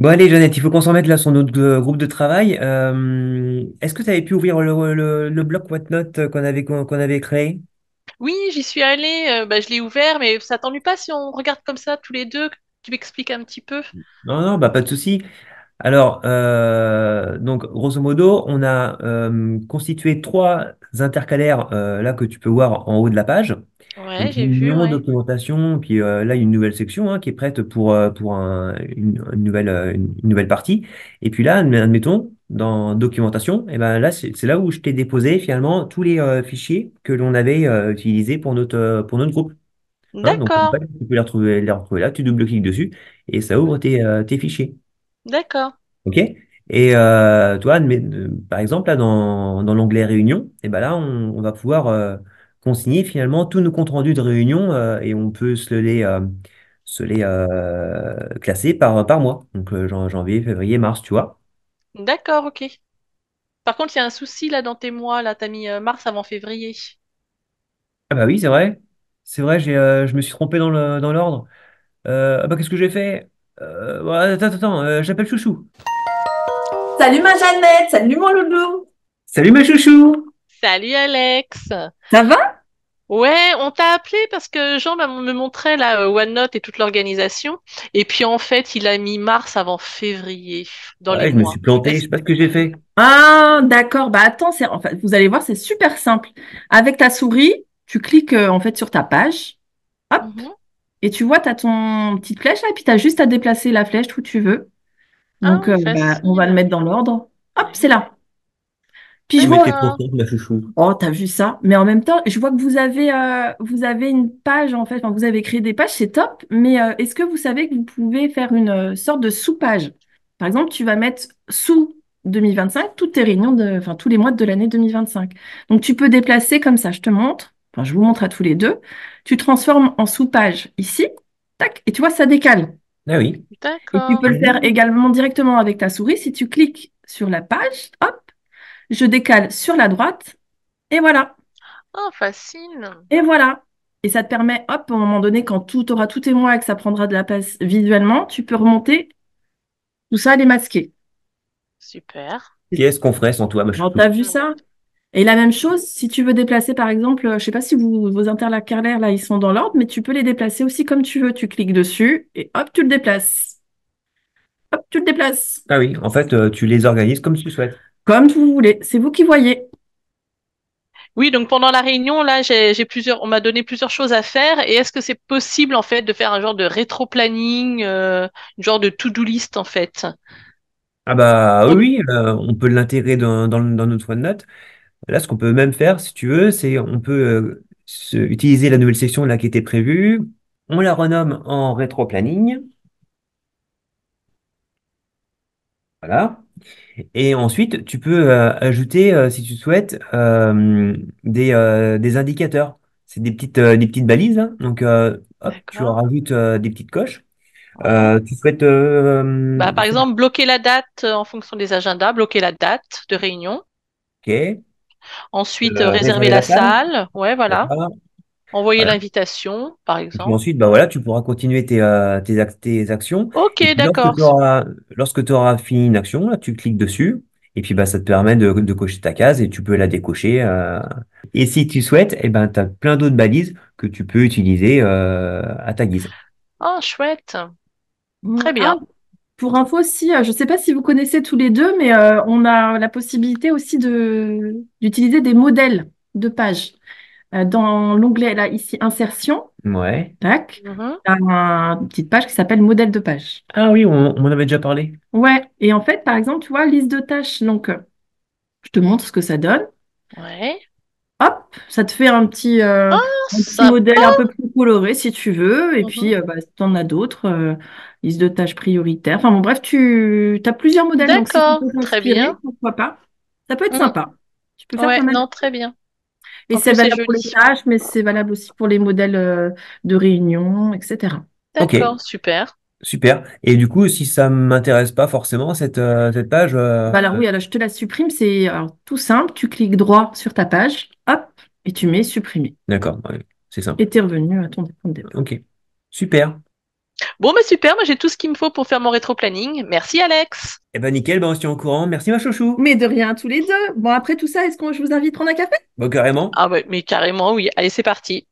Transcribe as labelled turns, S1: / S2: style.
S1: Bon, allez, Jeannette, il faut qu'on s'en mette là sur notre groupe de travail. Est-ce que tu avais pu ouvrir le bloc Whatnot qu'on avait créé?
S2: Oui, j'y suis allée, bah, je l'ai ouvert, mais ça t'ennuie pas si on regarde comme ça tous les deux, que tu m'expliques un petit peu?
S1: Non, non, bah, pas de souci. Alors, donc, grosso modo, on a constitué trois intercalaires là que tu peux voir en haut de la page.
S2: Ouais,
S1: Donc,
S2: j'ai vu,
S1: réunion,
S2: ouais.
S1: documentation, puis là, il y a une nouvelle section qui est prête pour une nouvelle partie. Et puis là, admettons, dans documentation, et ben là, c'est là où je t'ai déposé finalement tous les fichiers que l'on avait utilisés pour notre groupe. Hein, donc, en
S2: D'accord,
S1: fait, tu peux les retrouver là, tu double-cliques dessus et ça ouvre tes fichiers.
S2: d'accord,
S1: OK? Et toi, par exemple, là, dans l'onglet Réunion, et ben là, on va pouvoir consigner finalement tous nos comptes rendus de réunion et on peut se les classer par mois. Donc, janvier, février, mars, tu vois.
S2: d'accord, ok. Par contre, il y a un souci là dans tes mois, là, t'as mis mars avant février.
S1: Ah bah oui, c'est vrai. C'est vrai, je me suis trompé dans l'ordre. Ah bah qu'est-ce que j'ai fait? Ouais, attends, attends, j'appelle Chouchou.
S3: Salut ma Jeannette, salut mon loulou.
S1: Salut ma chouchou!
S2: Salut Alex!
S3: Ça va?
S2: Ouais, on t'a appelé parce que Jean me montrait là OneNote et toute l'organisation, et puis en fait, il a mis mars avant février dans les
S1: Ouais, je me suis
S2: mois.
S1: planté, je
S2: Est-ce
S1: sais pas ce que j'ai fait.
S3: Ah, d'accord. Bah attends, en fait, vous allez voir, c'est super simple. Avec ta souris, tu cliques en fait sur ta page, hop,
S2: Mhm.
S3: et tu vois, tu as ton petite flèche là, et puis tu as juste à déplacer la flèche où tu veux. Donc,
S2: Ah,
S3: bah, on va le
S2: facile.
S3: mettre dans l'ordre. Hop, c'est
S2: Ouais.
S3: là. Puis je
S1: Mais
S3: vois,
S1: t'es trop
S2: D'accord.
S1: forte, ma chouchou.
S3: oh, t'as vu ça? Mais en même temps, je vois que vous avez une page en fait, enfin, vous avez créé des pages, c'est top. Mais est-ce que vous savez que vous pouvez faire une sorte de sous-page? Par exemple, tu vas mettre sous 2025 toutes tes réunions enfin, tous les mois de l'année 2025. Donc tu peux déplacer comme ça, je te montre. Enfin, je vous montre à tous les deux. Tu transformes en sous-page ici, tac, et tu vois, ça décale.
S1: Ah oui.
S3: Et tu
S2: D'accord.
S3: peux le faire
S1: Mhm.
S3: également directement avec ta souris. Si tu cliques sur la page, hop, je décale sur la droite, et voilà.
S2: Ah, facile.
S3: Et voilà. Et ça te permet, hop, à un moment donné, quand tout aura tout tes mois et que ça prendra de la place visuellement, tu peux remonter tout ça, les masquer.
S2: Super.
S1: Qu'est-ce qu'on ferait sans toi, ma
S3: Alors,
S1: chouchou?
S3: tu as vu
S2: Ouais.
S3: ça? Et la même chose, si tu veux déplacer, par exemple, je sais pas si vos intercalaires, là, ils sont dans l'ordre, mais tu peux les déplacer aussi comme tu veux. Tu cliques dessus et hop, tu le déplaces. Hop, tu le déplaces.
S1: Ah oui, en fait, tu les organises comme tu souhaites.
S3: Comme vous voulez. C'est vous qui voyez.
S2: Oui, donc pendant la réunion, là, on m'a donné plusieurs choses à faire. Et est-ce que c'est possible, en fait, de faire un genre de rétro-planning, une genre de to-do list, en fait?
S1: Ah bah
S2: Pour-
S1: oui, oui, on peut l'intégrer dans notre OneNote. Là, ce qu'on peut même faire, si tu veux, c'est on peut utiliser la nouvelle section là qui était prévue. On la renomme en rétro-planning. Voilà. Et ensuite, tu peux ajouter, si tu souhaites, des indicateurs. C'est des petites balises, hein. Donc, hop, tu
S2: D'accord.
S1: rajoutes des petites coches.
S2: Ouais.
S1: Tu souhaites
S2: Bah, par exemple, bloquer la date en fonction des agendas, bloquer la date de réunion.
S1: OK.
S2: Ensuite, réserver
S1: Réserver
S2: la
S1: la salle.
S2: salle. Ouais, voilà.
S1: Voilà.
S2: Envoyer
S1: Voilà.
S2: l'invitation, par
S1: Et puis
S2: exemple.
S1: ensuite, bah voilà, tu pourras continuer tes actions. Et
S2: Ok,
S1: puis
S2: d'accord.
S1: lorsque tu auras fini une action, là, tu cliques dessus. Et puis bah, ça te permet de cocher ta case et tu peux la décocher. Et si tu souhaites, eh ben, tu as plein d'autres balises que tu peux utiliser à ta guise.
S2: Oh, chouette. Très
S3: Ah,
S2: bien.
S3: pour info aussi, je ne sais pas si vous connaissez tous les deux, mais on a la possibilité aussi d'utiliser des modèles de pages. Dans l'onglet là, ici, insertion,
S1: Ouais.
S3: tac,
S2: Mhm.
S3: tu as une petite page qui s'appelle modèle de page.
S1: Ah oui, on m'en avait déjà parlé.
S3: Ouais, et en fait, par exemple, tu vois, liste de tâches. Donc, je te montre ce que ça donne.
S2: Ouais.
S3: Hop, ça te fait
S2: Oh,
S3: un petit
S2: sympa.
S3: modèle un peu plus coloré si tu veux. Et puis,
S2: Mhm.
S3: bah, si tu en as d'autres, liste de tâches prioritaires. Enfin bon, bref, tu as plusieurs modèles. Donc, si ça
S2: D'accord.
S3: peut
S2: Très
S3: t'inspirer,
S2: bien.
S3: pourquoi pas? Ça peut être
S2: Mhm.
S3: sympa. Tu peux faire pas
S2: Ouais,
S3: mal.
S2: non, très bien.
S3: Et
S2: En
S3: c'est
S2: plus, c'est
S3: valable pour
S2: joli.
S3: les tâches, mais c'est valable aussi pour les modèles de réunion, etc.
S1: Ok,
S2: D'accord, super.
S1: super. Et du coup, si ça m'intéresse pas forcément, cette page,
S3: Bah alors oui, alors je te la supprime. C'est alors, tout simple. Tu cliques droit sur ta page, hop, et tu mets supprimer.
S1: d'accord, ouais, c'est simple.
S3: Et tu es revenu à ton point de départ.
S1: Ok, super.
S2: Bon, bah super, moi j'ai tout ce qu'il me faut pour faire mon rétro-planning. Merci Alex.
S1: Eh ben nickel, ben on se tient au courant. Merci ma chouchou.
S3: Mais de rien tous les deux. Bon, après tout ça, est-ce que je vous invite à prendre un café?
S1: Bon, carrément.
S2: Ah ouais, mais carrément, oui. Allez, c'est parti.